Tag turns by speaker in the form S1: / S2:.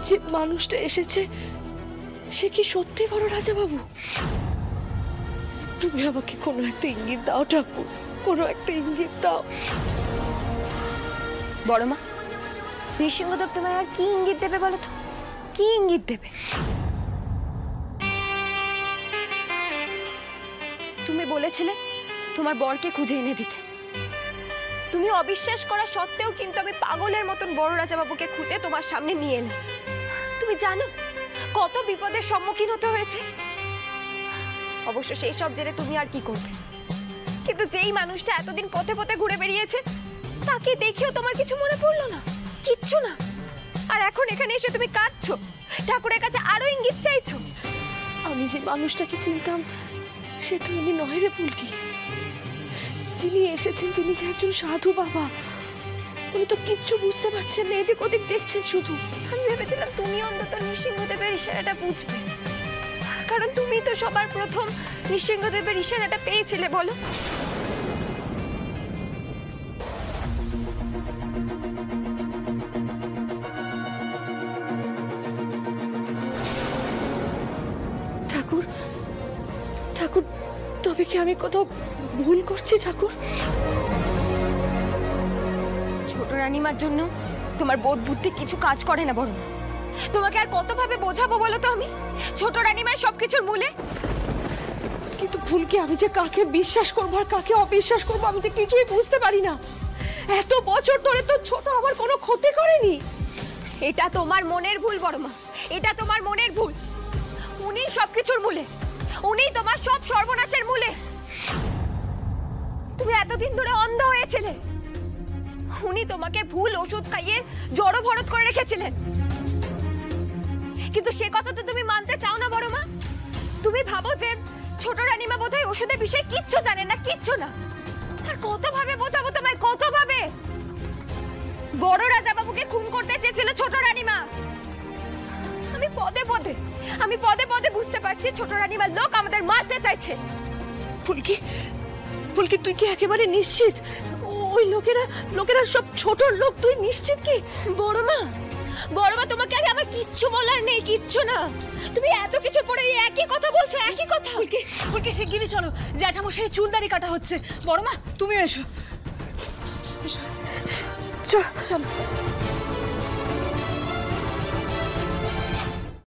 S1: যে মানুষটা এসেছে সে কি সত্যি বড় রাজা বাবু? তুমি আমাকে কোনো একটা ইঙ্গিত দাও ঠাকুর, কোনো একটা ইঙ্গিত দাও।
S2: বড় মা, নৃসিংহদেব তোমায় আর কি ইঙ্গিত দেবে বলো তো? কি ইঙ্গিত দেবে? তুমি বলেছিলে তোমার বরকে খুঁজে এনে দিতে। তুমি অবিশ্বাস করা সত্ত্বেও কিন্তু আমি পাগলের মতন বড় রাজা বাবুকে খুঁজে তোমার সামনে নিয়ে এলাম। তুমি জানো কত বিপদের সম্মুখীন হতে হয়েছে। অবশ্য সেই সব জেনে তুমি আর কি করবে, কিন্তু যেই মানুষটা এতদিন পথে পথে ঘুরে বেরিয়েছে তাকে দেখেও তোমার কিছু মনে পড়লো না, কিচ্ছু না। আর এখন এখানে এসে তুমি কাঁদছো, ঠাকুরের কাছে আরো ইঙ্গিত চাইছো।
S1: আমি যে মানুষটাকে চিনতাম সে তো উনি নয় রে পুলকি। যিনি এসেছেন তিনি যে একজন সাধু বাবা। উনি তো কিচ্ছু বুঝতে পারছেন না, এদিক ওদিক দেখছেন শুধু।
S2: আমি ভেবেছিলাম তুমি অন্তত নৃসিংহদেবের ইশারাটা বুঝবে, কারণ তুমি তো সবার প্রথম নৃসিংহদেবের ইশারাটা পেয়েছিলে। বলো,
S1: ঠাকুর ঠাকুর তবে কি আমি কোথাও ভুল করছি ঠাকুর?
S2: ছোট রানীমার জন্য তোমার বোধ বুদ্ধি কিছু কাজ করে না। বড়, তোমাকে আর কতভাবে বোঝাবো বলো তো? আমি ছোট রানীমার সবকিছুর মূলে।
S1: কিন্তু ভুল কি আমি যে কাকে বিশ্বাস করবো আর কাকে অবিশ্বাস করবো আমি যে কিছুই বুঝতে পারি না। এত বছর ধরে তো ছোট আমার কোনো ক্ষতি করেনি।
S2: এটা তোমার মনের ভুল বড় মা, এটা তোমার মনের ভুল। উনি সবকিছুর মূলে, উনি তোমার সব সর্বনাশের মূলে। তুমি এতদিন ধরে অন্ধ হয়েছিলে, উনি তোমাকে ভুল ওষুধ খাইয়ে জড়ো ভরত করে রেখেছিলেন। কিন্তু সে কথা তো তুমি মানতে চাও না বড় মা। তুমি ভাবো যে ছোট রানীমা বোধহয় ওষুধের বিষয়ে কিচ্ছু জানে না, কিচ্ছু না। আর কতভাবে বোঝাবো তোমায়, কতভাবে? বড় রাজা বাবুকে খুন করতে চেয়েছিল ছোট রানীমা। আমি পদে পদে বুঝতে পারছি ছোট রানীমার লোক আমাদের মারতে চাইছে।
S1: ফুলকি ফুলকি তুই কি একেবারে নিশ্চিত ওই লোকেরা সব ছোট লোক? তুই নিশ্চিত কি?
S2: বড় মা তোমাকে আর আমার কিচ্ছু বলার নেই, কিচ্ছু না। তুমি এত কিছু পরে একই কথা বলছো, একই কথা।
S3: ফুলকি শিগগিরই চলো, জ্যাঠামশাই চুলদারি কাটা হচ্ছে। বড় মা তুমি এসো,
S1: চল।